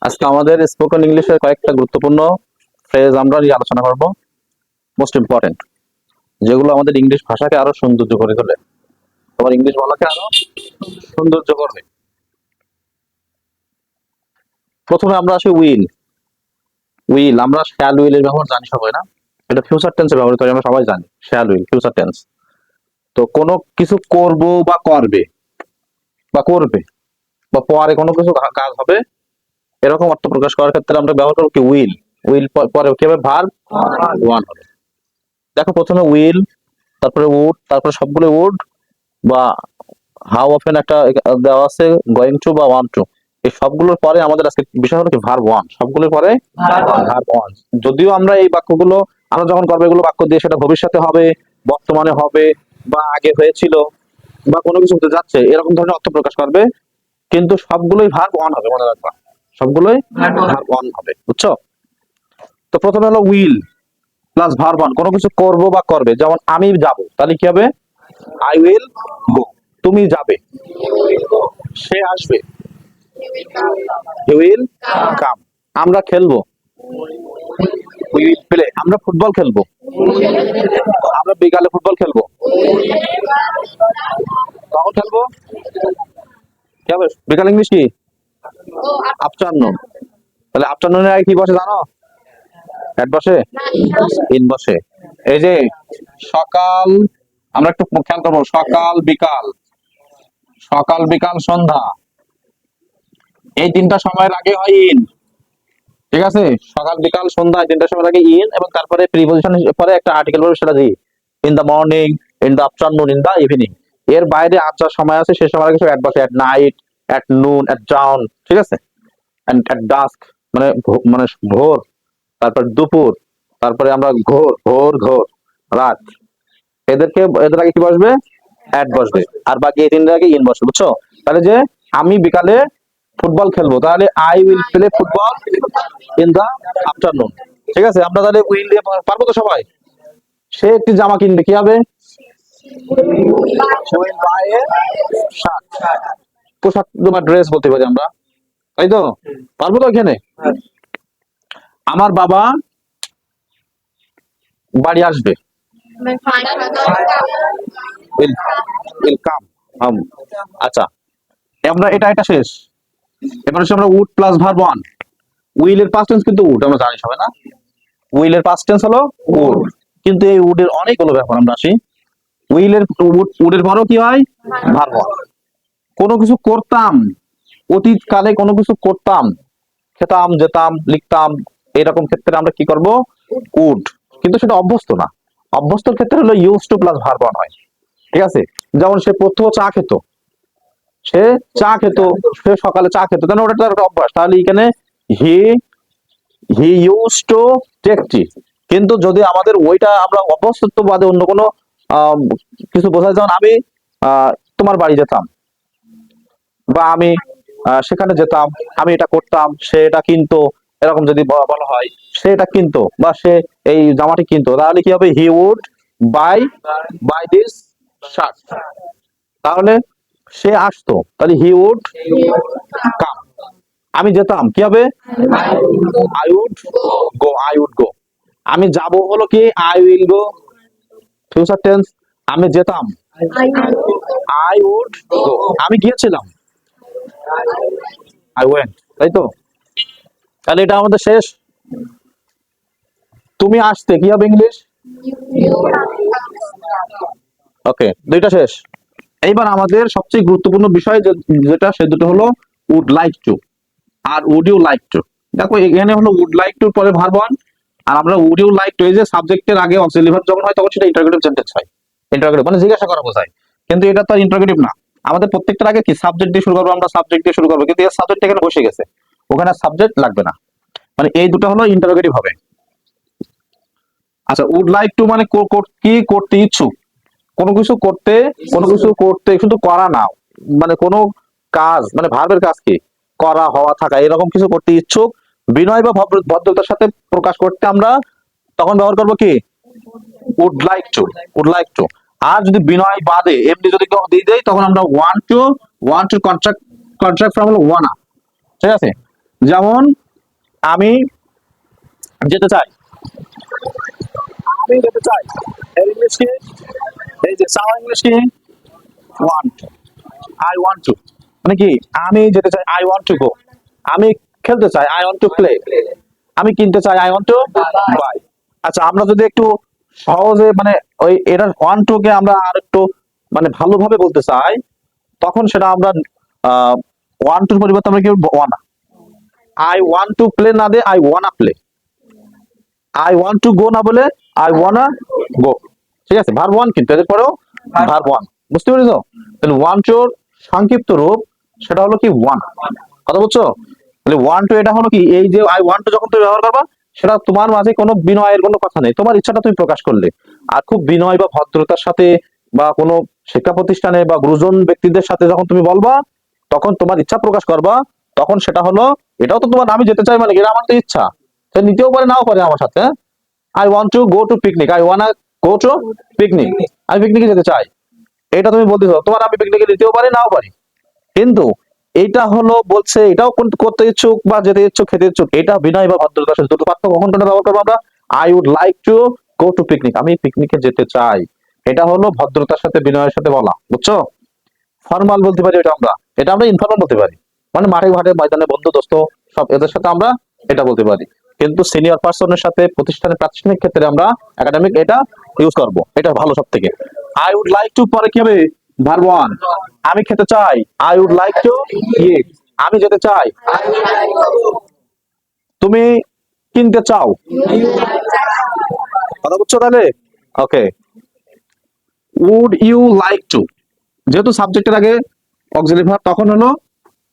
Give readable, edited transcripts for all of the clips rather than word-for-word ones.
আজকে আমাদের স্পোকেন ইংলিশের কয়েকটা গুরুত্বপূর্ণ ফ্রেজ আমরা নিয়ে আলোচনা করব, মোস্ট ইম্পর্টেন্ট, যেগুলো আমাদের ইংলিশ ভাষাকে আরো সৌন্দর্য করে তোলে, তোমার ইংলিশ বলাকে আরো সৌন্দর্য করবে। প্রথমে আমরা আসি উইল। আমরা শ্যাল উইল এর ব্যবহার জানি সবাই, না? এটা ফিউচার টেন্সে ব্যবহার করি, আমরা সবাই জানি শ্যাল উইল ফিউচার টেন্স। তো কোনো কিছু করব বা করবে বা করবে বা পরে কোনো কিছু কাজ হবে, এরকম অর্থ প্রকাশ করার ক্ষেত্রে আমরা ব্যবহার করবো কি উইল। উইল পরে কি হবে? ভার্ব ওয়ান হবে। দেখো, প্রথমে উইল, তারপরে উড, তারপরে সবগুলো উড বা হাউ অফেন একটা দেওয়া আছে, গোয়িং টু বা ওয়ান্ট টু। এই সবগুলোর পরে আমাদের আজকে বিষয় হলো কি ভার্ব ওয়ান। সবগুলোর পরে ভার্ব ওয়ান। যদিও আমরা এই বাক্যগুলো আমরা যখন করবো, এগুলো বাক্য দিয়ে সেটা ভবিষ্যতে হবে, বর্তমানে হবে, বা আগে হয়েছিল, বা কোনো কিছু হতে যাচ্ছে, এরকম ধরনের অর্থ প্রকাশ করবে, কিন্তু সবগুলোই ভার্ব ওয়ান হবে, মনে রাখবা। সবগুলোই ভার্ব ওয়ান হবে, বুঝছো? তো প্রথমে হলো উইল প্লাস ভার্ব ওয়ান, কোনো কিছু করবো বা করবে। যেমন আমি যাব, তাহলে কি হবে? আই উইল গো। তুমি যাবে, সে আসবে, হি উইল কাম। আমরা খেলবো, উই উইল প্লে। আমরা ফুটবল খেলবো, আমরা বিকালে ফুটবল খেলবো। কখন খেলবো? কি হবে? বিকাল ইংলিশ কি? আফটারনুন। তাহলে আফটারনুনে আগে কি বসে জানো? অ্যাট বসে, ইন বসে। এই যে সকাল, আমরা একটু খেয়াল করবো, সকাল বিকাল, সকাল বিকাল সন্ধ্যা, এই তিনটা সময়ের আগে হয় ইন। ঠিক আছে? সকাল বিকাল সন্ধ্যা এই তিনটা সময়ের আগে ইন, এবং তারপরে প্রিপজিশন পরে একটা আর্টিকেল পড়বে, সেটা দি। In the morning, in the afternoon, in the evening. এর বাইরে আর যা সময় আছে সে সময় আগে সব অ্যাট বসে, at night, at noon, at dawn. ঠিক আছে? এন্ড অ্যাট ডাস্ক, মানে মানে ভোর, তারপর দুপুর, তারপরে আমরা ঘোর, ভোর ঘোর, রাত। এদের আগে কি বসবে? অ্যাট বসবে। আর বাকি এই তিনটার আগে ইন বসবে, বুঝছো? তাহলে যে আমি বিকালে ফুটবল খেলবো, তাহলে I will play football in the afternoon. ঠিক আছে? আমরা তাহলে উইল দিয়ে পারবো তো সবাই? সে একটি জামা কিনবে, কি হবে? সে will buy a shirt। পোশাক বা ড্রেস বলতে পারি আমরা, তাই তো? পারবো তো এখানে? আমার বাবা বাড়ি আসবে, will come। আচ্ছা, আমরা এটা শেষ। এবার হচ্ছে আমরা would plus verb one. Will এর পাস্ট টেন্স কিন্তু উড, আমরা জানি সবাই, না? উইল এর পাস্ট টেন্স হলো উড, কিন্তু এই উড এর অনেকগুলো ব্যাপার। আমরা আসি, উইল এর উড এর পরেও কি হয়? Verb one. কোনো কিছু করতাম, অতীতকালে কোনো কিছু করতাম, খেতাম, যেতাম, লিখতাম, এরকম ক্ষেত্রে আমরা কি করব? উড। কিন্তু সেটা অভ্যস্ত না। অভ্যস্তর ক্ষেত্রে হলো use to plus verb one হয়। ঠিক আছে? যেমন সে প্রথম চা খেত, সে চা খেত, সে সকালে চা খেত, তাহলে ওটা তার একটা অভ্যাস। তাহলে এখানে হি he use to take tea. কিন্তু যদি আমাদের ওইটা আমরা অভ্যস্তত্ব বাদে অন্য কোনো আহ, কিছু বোঝায়, যেমন আমি তোমার বাড়ি যেতাম, বা আমি সেখানে যেতাম, আমি এটা করতাম, সে এটা কিনতো, এরকম যদি বলা হয়, সে এটা কিনতো বা সে এই জামাটি কিনতো, তাহলে কি হবে? He would buy buy this shirt. তাহলে সে আসতো, তাহলে হি উড কাম। আমি যেতাম, কি হবে? I would go, I would go. আমি যাব হলো কি? I will go, future tense. আমি যেতাম, আই উড গো। আমি গিয়েছিলাম, আই ওয়েন্ট। তাই তো? তাহলে এটা আমাদের শেষ। তুমি আসতে, কি হবে ইংলিশ? ওকে, দুইটা শেষ। এইবার আমাদের সবচেয়ে গুরুত্বপূর্ণ বিষয় যেটা, সে দুটো হলো উড লাইক টু আর উড ইউ লাইক টু। দেখো, এখানে হলো উড লাইক টু পরে ভার্ব ওয়ান, আর আমরা উড ইউ লাইক টু, এই যে সাবজেক্টের আগে অক্সিলারি ভার্ব যখন হয়, তখন সেটা ইন্টারোগেটিভ সেন্টেন্স হয়। ইন্টারোগেটিভ মানে জিজ্ঞাসা করা বোঝায়, কিন্তু এটা তো ইন্টারোগেটিভ না। আমাদের প্রত্যেকটার আগে কি সাবজেক্ট দিয়ে শুরু করবো, আমরা সাবজেক্ট দিয়ে শুরু করবো, কিন্তু এর সাবজেক্ট এখানে বসে গেছে, ওখানে সাবজেক্ট লাগবে না। মানে এই দুটো হলো ইন্টারোগেটিভ হবে। আচ্ছা, উড লাইক টু মানে কি করতে ইচ্ছুক, কোনো কিছু করতে, কোনো কিছু করতে, শুধু করা না, মানে কোনো কাজ, মানে ভার্বের কাজ কি? করা, হওয়া, থাকা, এরকম কিছু করতে ইচ্ছুক, বিনয় বা ভদ্রতার সাথে প্রকাশ করতে আমরা তখন ব্যবহার করবো কি? Would like to, would like to. আর যদি বিনয় বাদে এমনি যদি কেউ দিয়ে দেয়, তখন আমরা want to contract, contract form হলো ওয়ানা। ঠিক আছে? যেমন আমি যেতে চাই, আমি যেতে চাই, এর ইংলিশ কি? এই যে চাও ইংলিশ কি? ওয়ান্ট। আই ওয়ান্ট টু, মানে কি? আমি যেতে চাই, আই ওয়ান্ট টু গো। আমি খেলতে চাই, আই ওয়ান্ট টু প্লে। আমি কিনতে চাই, আই ওয়ান্ট টু বাই। আচ্ছা, আমরা যদি একটু সহজে মানে ওই এটা ওয়ান টু কে আমরা আর একটু মানে ভালোভাবে বলতে চাই, তখন সেটা আমরা ওয়ান টুর পরিবর্তে আমরা কি ওয়ানা। আই ওয়ান্ট টু প্লে না দিয়ে I wanna play. I want to go না বলে আই ওয়ানা গো। ঠিক আছে, ভার্ব ওয়ান কিন্তু এর পরেও ভার্ব ওয়ান। বুঝতে পেরেছো? তাহলে ওয়ান টুর সংক্ষিপ্ত রূপ সেটা হলো কি ওয়ান। কথা বুঝছো? তাহলে ওয়ান টু এটা হলো কি, এই যে আই ওয়ান্ট টু যখন তুমি ব্যবহার করবা, সেটা তোমার মাঝে কোনো বিনয়ের কোনো কথা নেই, তোমার ইচ্ছাটা তুমি প্রকাশ করলে। আর খুব বিনয় বা ভদ্রতার সাথে বা কোনো শিক্ষা প্রতিষ্ঠানে বা গুরুজন ব্যক্তিদের সাথে যখন তুমি বলবা, তখন তোমার ইচ্ছা প্রকাশ করবা, তখন সেটা হলো, এটাও তো তোমার আমি যেতে চাই মানে এটা আমার তো ইচ্ছা, সে নিতেও পারে নাও পারে আমার সাথে। I want to go to picnic, I ওয়ান্না go to picnic. আমি পিকনিকে যেতে চাই, এটা তুমি বলতেছো, তোমার আমি পিকনিকে নিতেও পারি নাও পারি। কিন্তু এইটা হলো বলছে এটাও করতে ইচ্ছুক বা যেতে ইচ্ছুক, খেতে ইচ্ছুক, এটা বিনয় বা ভদ্রতার সাথে দুটো পার্থক্য কখন কোনটা ব্যবহার করবো আমরা? I would like to go to picnic, আমি পিকনিকে যেতে চাই, এটা হলো ভদ্রতার সাথে বিনয়ের সাথে বলা। বুঝছো? ফর্মাল বলতে পারি এটা আমরা, এটা আমরা ইনফর্মাল বলতে পারি, মানে মাঠে ঘাটে ময়দানে বন্ধু দোস্ত সব এদের সাথে আমরা এটা বলতে পারি। কিন্তু সিনিয়র পার্সনের সাথে প্রতিষ্ঠানের প্রাতিষ্ঠানিক ক্ষেত্রে আমরা একাডেমিক এটা ইউজ করব, এটা ভালো সব থেকে। আই উড লাইক টু পরে কি হবে? Verb one. আমি খেতে চাই, আই উড লাইক টু ইট। আমি যেতে চাই, তুমি কিনতে চাও। কথা বুঝছো তাহলে? ওকে। উড ইউ লাইক টু, যেহেতু সাবজেক্টের আগে অক্সিলারি ভার্ব, তখন হলো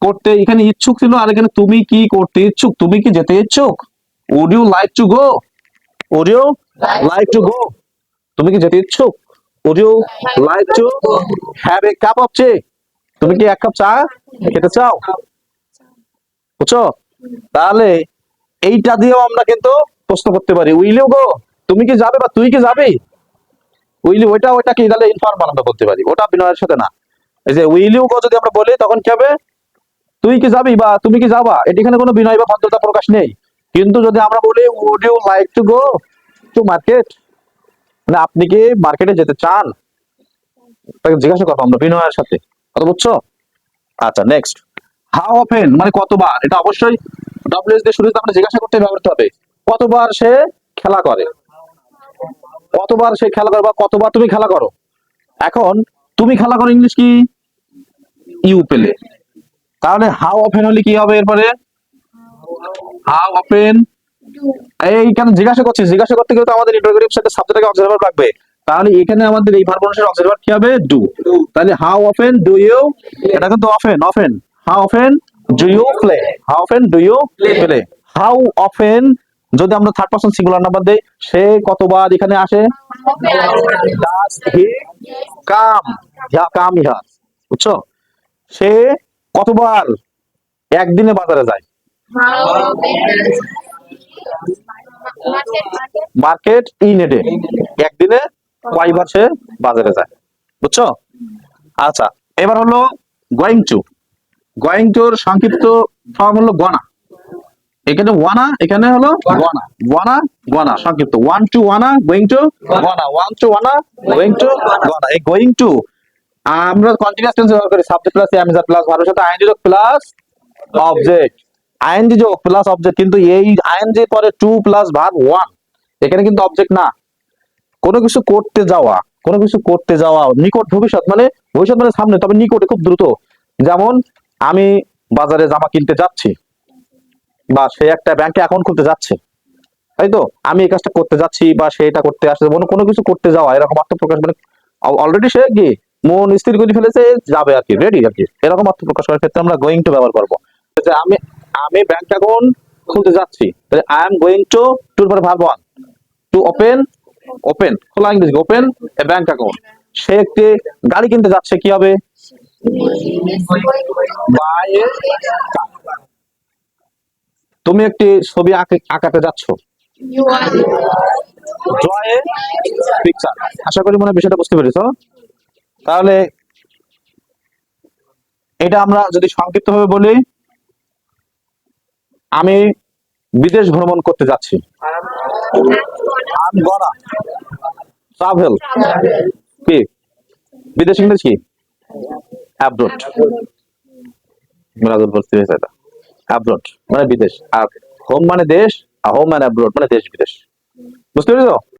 করতে, এখানে ইচ্ছুক ছিল, আর এখানে তুমি কি করতে ইচ্ছুক, তুমি কি যেতে ইচ্ছুক? Would you like to go, would you like to go, তুমি কি যেতে ইচ্ছুক? Would you like to have a cup of tea, তুমি কি এক কাপ চা খেতে চাও? বুঝছো? তাহলে এইটা দিয়েও আমরা কিন্তু প্রশ্ন করতে পারি, উইল ইউ গো, তুমি কি যাবে বা তুই কি যাবি। উইল ইউ, ওইটা কি, তাহলে ইনফর্মাল আমরা বলতে পারি, ওটা বিনয়ের সাথে না। এই যে উইল ইউ গো যদি আমরা বলি, তখন কি হবে? তুই কি যাবি বা তুমি কি যাবা, এখানে কোনো বিনয় বা ভদ্রতা প্রকাশ নেই। কিন্তু যদি আমরা বলি would you like to go to market, মানে আপনি কি মার্কেটে যেতে চান, তাকে জিজ্ঞাসা করবো আমরা বিনয়ের সাথে। কথা বুঝছো? আচ্ছা, নেক্সট। হাউ অফেন মানে কতবার, এটা অবশ্যই ডব্লিউএস দিয়ে শুরুতে আমরা জিজ্ঞাসা করতে ব্যবহৃত হবে। কতবার সে খেলা করে, কতবার সে খেলা করে বা কতবার তুমি খেলা করো। এখন তুমি খেলা করো ইংলিশ কি? ইউ পেলে। তাহলে হাউ অফেন হলে কি হবে এরপরে? How often. এইখানে জিজ্ঞাসা করছি, জিজ্ঞাসা করতে গেলে তো আমাদের ইন্টারোগেটিভ সাথে সাবজেক্ট আগে অবজারভার লাগবে। তাহলে এখানে আমাদের এই ভার্ব অনুসারে অবজারভার কি হবে? ডু। তাহলে হাউ অফেন ডু ইউ, এটা কিন্তু often, often. How often do you play, how often do you play. How often যদি আমরা থার্ড পারসন সিঙ্গুলার নাম্বার দেই, সে কতবার এখানে আসে? Does he come, yeah come here. বুঝছো? সে কতবার একদিনে বাজারে যায়? মার্কেট ইন এ ডে, একদিনে কয়বার সে বাজারে যায়। বুঝছো? আচ্ছা, এবার হলো গোয়িং টু। গোয়িং টুর সংক্ষিপ্ত ফর্ম হলো গোনা। এখানে ওয়ানা, এখানে হলো গোনা, ওয়ানা গোনা সংক্ষিপ্ত। Want to wanna, going to gonna, want to wanna, going to gonna. এই গোয়িং টু আমরা কন্টিনিউয়াস টেন্স ব্যবহার করি, subject plus am is plus ভার্বের সাথে আইএনজি যোগ প্লাস অবজেক্ট, আইএনজি যোগ প্লাস অবজেক্ট। কিন্তু এই আইএনজি পরে টু প্লাস ভার্ব ওয়ান, এখানে কিন্তু অবজেক্ট না। কোনো কিছু করতে যাওয়া, কোনো কিছু করতে যাওয়া, নিকট ভবিষ্যৎ মানে, ভবিষ্যৎ মানে সামনে, তবে নিকটে খুব দ্রুত। যেমন আমি বাজারে জামা কিনতে যাচ্ছি, বা সে একটা ব্যাংকে অ্যাকাউন্ট খুলতে যাচ্ছে, তাই তো? আমি এই কাজটা করতে যাচ্ছি বা সে এটা করতে আসছে, কোনো কিছু করতে যাওয়া, এরকম অর্থ প্রকাশ মানে অলরেডি সে কি মন স্থির করে ফেলেছে, যাবে আর কি, রেডি আর কি, এরকম অর্থ প্রকাশ করার ক্ষেত্রে আমরা গোয়িং টু ব্যবহার করবো। যে আমি আমি ব্যাংক অ্যাকাউন্ট খুলতে যাচ্ছি, আই এম গোয়িং টু, টুর পরে verb one, to open, open খোলা ইংরেজি, ওপেন এ ব্যাংক অ্যাকাউন্ট। সে একটি গাড়ি কিনতে যাচ্ছে, কি হবে? বাই এ কার। তুমি একটি ছবি আঁকাতে যাচ্ছ, ড্র এ পিকচার। আশা করি মনে হয় বিষয়টা বুঝতে পেরেছো। তাহলে এটা আমরা যদি সংক্ষিপ্ত ভাবে বলি, আমি বিদেশ ভ্রমণ করতে যাচ্ছি। I'm gonna travel কি বিদেশ ইংরেজি কি অ্যাব্রোড। মিরাজুল বলতে হয়েছে এটা অ্যাব্রোড মানে বিদেশ, আর হোম মানে দেশ, আর হোম মানে অ্যাব্রোড মানে দেশ বিদেশ। বুঝতে পেরেছো?